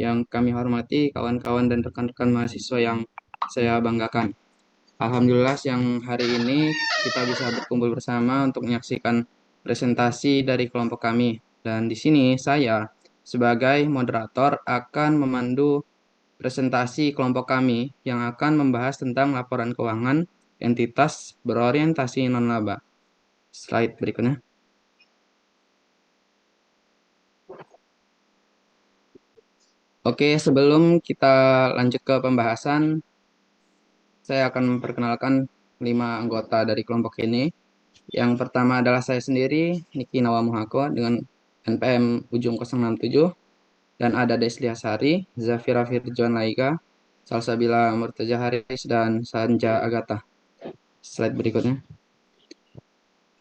yang kami hormati, kawan-kawan dan rekan-rekan mahasiswa yang saya banggakan. Alhamdulillah siang hari ini kita bisa berkumpul bersama untuk menyaksikan presentasi dari kelompok kami. Dan di sini saya sebagai moderator akan memandu presentasi kelompok kami yang akan membahas tentang laporan keuangan entitas berorientasi non-laba. Slide berikutnya. Oke, sebelum kita lanjut ke pembahasan, saya akan memperkenalkan 5 anggota dari kelompok ini. Yang pertama adalah saya sendiri, Niki Nawamuhako dengan NPM ujung 067, dan ada Desli Hasari, Zafira Firjuan Laika, Salsabila Murtaja Haris, dan Sanja Agata. Slide berikutnya.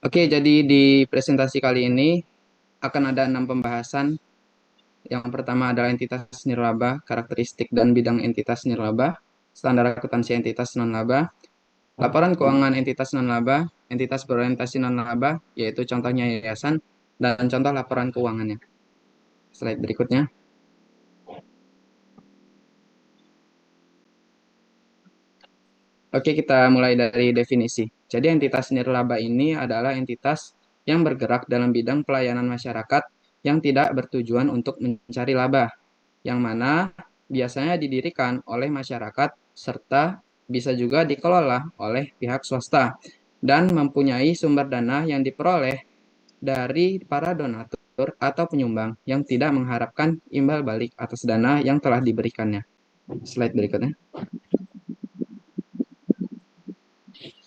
Oke, jadi di presentasi kali ini akan ada 6 pembahasan. Yang pertama adalah entitas nirlaba, karakteristik dan bidang entitas nirlaba, standar akuntansi entitas non-laba, laporan keuangan entitas non-laba, entitas berorientasi non-laba, yaitu contohnya yayasan, dan contoh laporan keuangannya. Slide berikutnya. Oke, kita mulai dari definisi. Jadi entitas nirlaba ini adalah entitas yang bergerak dalam bidang pelayanan masyarakat yang tidak bertujuan untuk mencari laba, yang mana biasanya didirikan oleh masyarakat serta bisa juga dikelola oleh pihak swasta dan mempunyai sumber dana yang diperoleh dari para donatur atau penyumbang yang tidak mengharapkan imbal balik atas dana yang telah diberikannya. Slide berikutnya.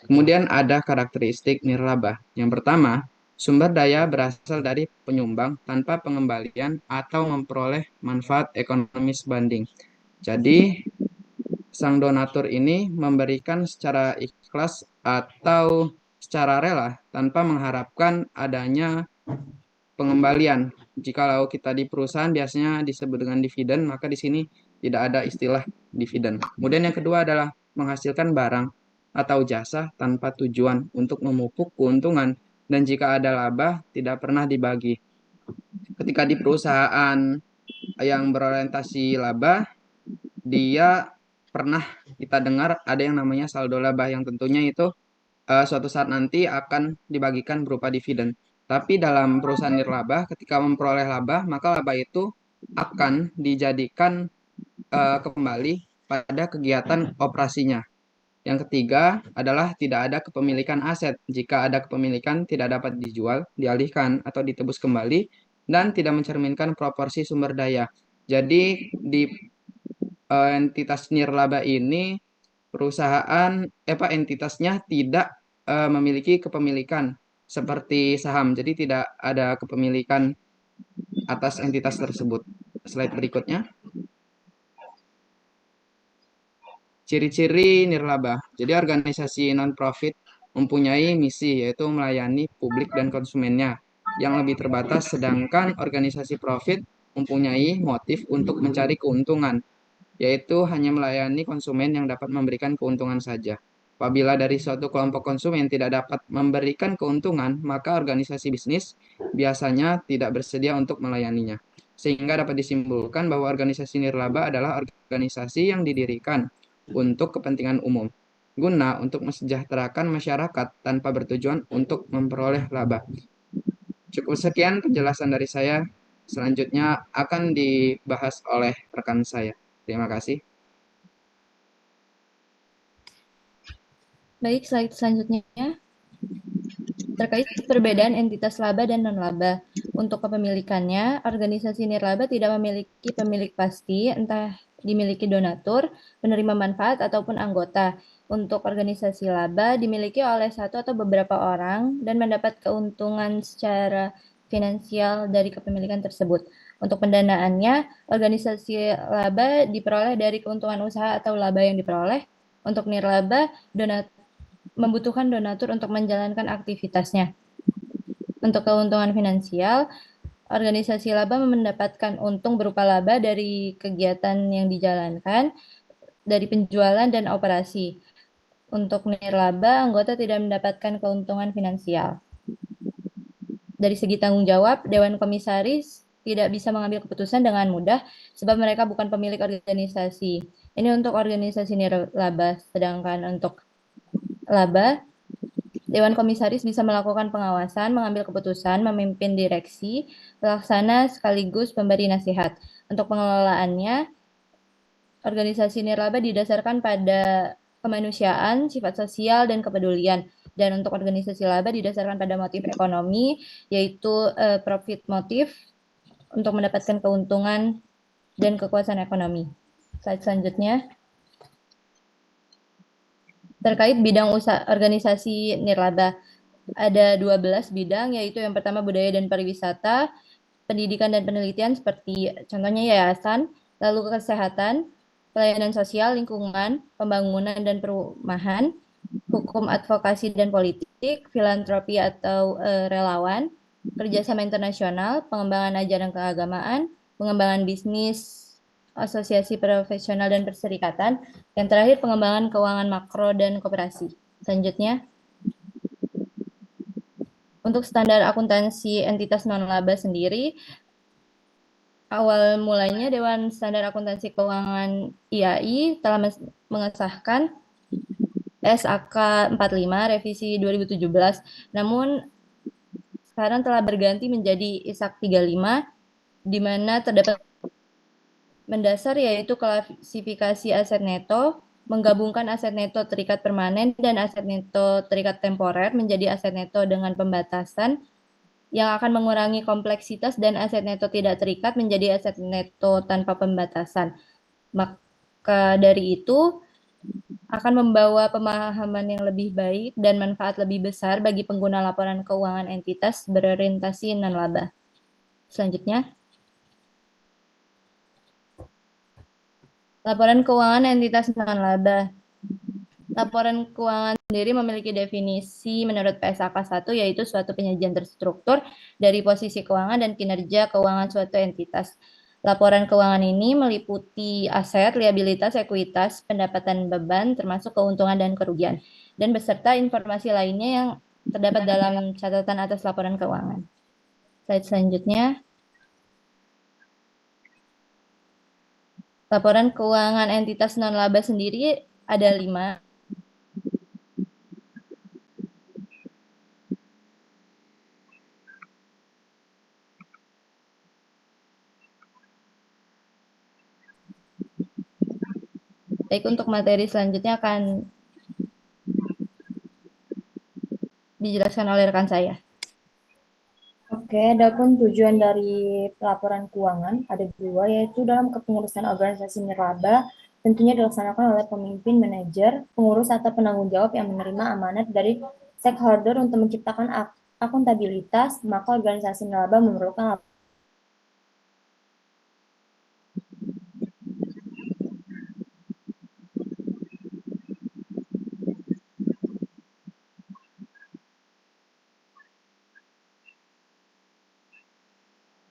Kemudian ada karakteristik nirlaba. Yang pertama, sumber daya berasal dari penyumbang tanpa pengembalian atau memperoleh manfaat ekonomi sebanding. Jadi, sang donatur ini memberikan secara ikhlas atau secara rela tanpa mengharapkan adanya pengembalian. Jikalau kita di perusahaan biasanya disebut dengan dividen, maka di sini tidak ada istilah dividen. Kemudian yang kedua adalah menghasilkan barang atau jasa tanpa tujuan untuk memupuk keuntungan, dan jika ada laba tidak pernah dibagi. Ketika di perusahaan yang berorientasi laba, dia pernah kita dengar ada yang namanya saldo laba yang tentunya itu suatu saat nanti akan dibagikan berupa dividen. Tapi dalam perusahaan nirlaba, ketika memperoleh laba, maka laba itu akan dijadikan kembali pada kegiatan operasinya. Yang ketiga adalah tidak ada kepemilikan aset. Jika ada kepemilikan, tidak dapat dijual, dialihkan, atau ditebus kembali, dan tidak mencerminkan proporsi sumber daya. Jadi di entitas nirlaba ini perusahaan entitasnya tidak memiliki kepemilikan seperti saham. Jadi tidak ada kepemilikan atas entitas tersebut. Slide berikutnya. Ciri-ciri nirlaba. Jadi organisasi non-profit mempunyai misi yaitu melayani publik dan konsumennya yang lebih terbatas, sedangkan organisasi profit mempunyai motif untuk mencari keuntungan, yaitu hanya melayani konsumen yang dapat memberikan keuntungan saja. Apabila dari suatu kelompok konsumen tidak dapat memberikan keuntungan, maka organisasi bisnis biasanya tidak bersedia untuk melayaninya. Sehingga dapat disimpulkan bahwa organisasi nirlaba adalah organisasi yang didirikan untuk kepentingan umum, guna untuk mesejahterakan masyarakat tanpa bertujuan untuk memperoleh laba. Cukup sekian penjelasan dari saya. Selanjutnya akan dibahas oleh rekan saya. Terima kasih. Baik, slide selanjutnya. Terkait perbedaan entitas laba dan non-laba. Untuk kepemilikannya, organisasi nirlaba tidak memiliki pemilik pasti, entah dimiliki donatur, penerima manfaat, ataupun anggota. Untuk organisasi laba dimiliki oleh satu atau beberapa orang dan mendapat keuntungan secara finansial dari kepemilikan tersebut. Untuk pendanaannya, organisasi laba diperoleh dari keuntungan usaha atau laba yang diperoleh. Untuk nirlaba, membutuhkan donatur untuk menjalankan aktivitasnya. Untuk keuntungan finansial, organisasi laba mendapatkan untung berupa laba dari kegiatan yang dijalankan, dari penjualan dan operasi. Untuk nirlaba, anggota tidak mendapatkan keuntungan finansial. Dari segi tanggung jawab, Dewan Komisaris tidak bisa mengambil keputusan dengan mudah sebab mereka bukan pemilik organisasi. Ini untuk organisasi nirlaba. Sedangkan untuk laba, Dewan Komisaris bisa melakukan pengawasan, mengambil keputusan, memimpin direksi, pelaksana sekaligus pemberi nasihat. Untuk pengelolaannya, organisasi nirlaba didasarkan pada kemanusiaan, sifat sosial, dan kepedulian. Dan untuk organisasi laba didasarkan pada motif ekonomi, yaitu profit motif untuk mendapatkan keuntungan dan kekuasaan ekonomi. Slide selanjutnya. Terkait bidang usaha organisasi nirlaba, ada 12 bidang, yaitu yang pertama budaya dan pariwisata, pendidikan dan penelitian seperti contohnya yayasan, lalu kesehatan, pelayanan sosial, lingkungan, pembangunan dan perumahan, hukum advokasi dan politik, filantropi atau relawan, kerjasama internasional, pengembangan ajaran keagamaan, pengembangan bisnis, asosiasi profesional dan perserikatan, yang terakhir pengembangan keuangan makro dan koperasi. Selanjutnya, untuk standar akuntansi entitas non-laba sendiri, awal mulanya Dewan Standar Akuntansi Keuangan IAI telah mengesahkan SAK 45 revisi 2017. Namun sekarang telah berganti menjadi ISAK 35 di mana terdapat mendasar yaitu klasifikasi aset neto, menggabungkan aset neto terikat permanen dan aset neto terikat temporer menjadi aset neto dengan pembatasan yang akan mengurangi kompleksitas dan aset neto tidak terikat menjadi aset neto tanpa pembatasan. Maka dari itu akan membawa pemahaman yang lebih baik dan manfaat lebih besar bagi pengguna laporan keuangan entitas berorientasi non-laba. Selanjutnya, laporan keuangan entitas non-laba. Laporan keuangan sendiri memiliki definisi menurut PSAK 1, yaitu suatu penyajian terstruktur dari posisi keuangan dan kinerja keuangan suatu entitas. Laporan keuangan ini meliputi aset, liabilitas, ekuitas, pendapatan beban, termasuk keuntungan dan kerugian, dan beserta informasi lainnya yang terdapat dalam catatan atas laporan keuangan. Slide selanjutnya. Laporan keuangan entitas non-laba sendiri ada 5. Baik, untuk materi selanjutnya akan dijelaskan oleh rekan saya. Oke, adapun tujuan dari pelaporan keuangan ada 2, yaitu dalam kepengurusan organisasi nirlaba tentunya dilaksanakan oleh pemimpin, manajer, pengurus atau penanggung jawab yang menerima amanat dari stakeholder untuk menciptakan akuntabilitas, maka organisasi nirlaba memerlukan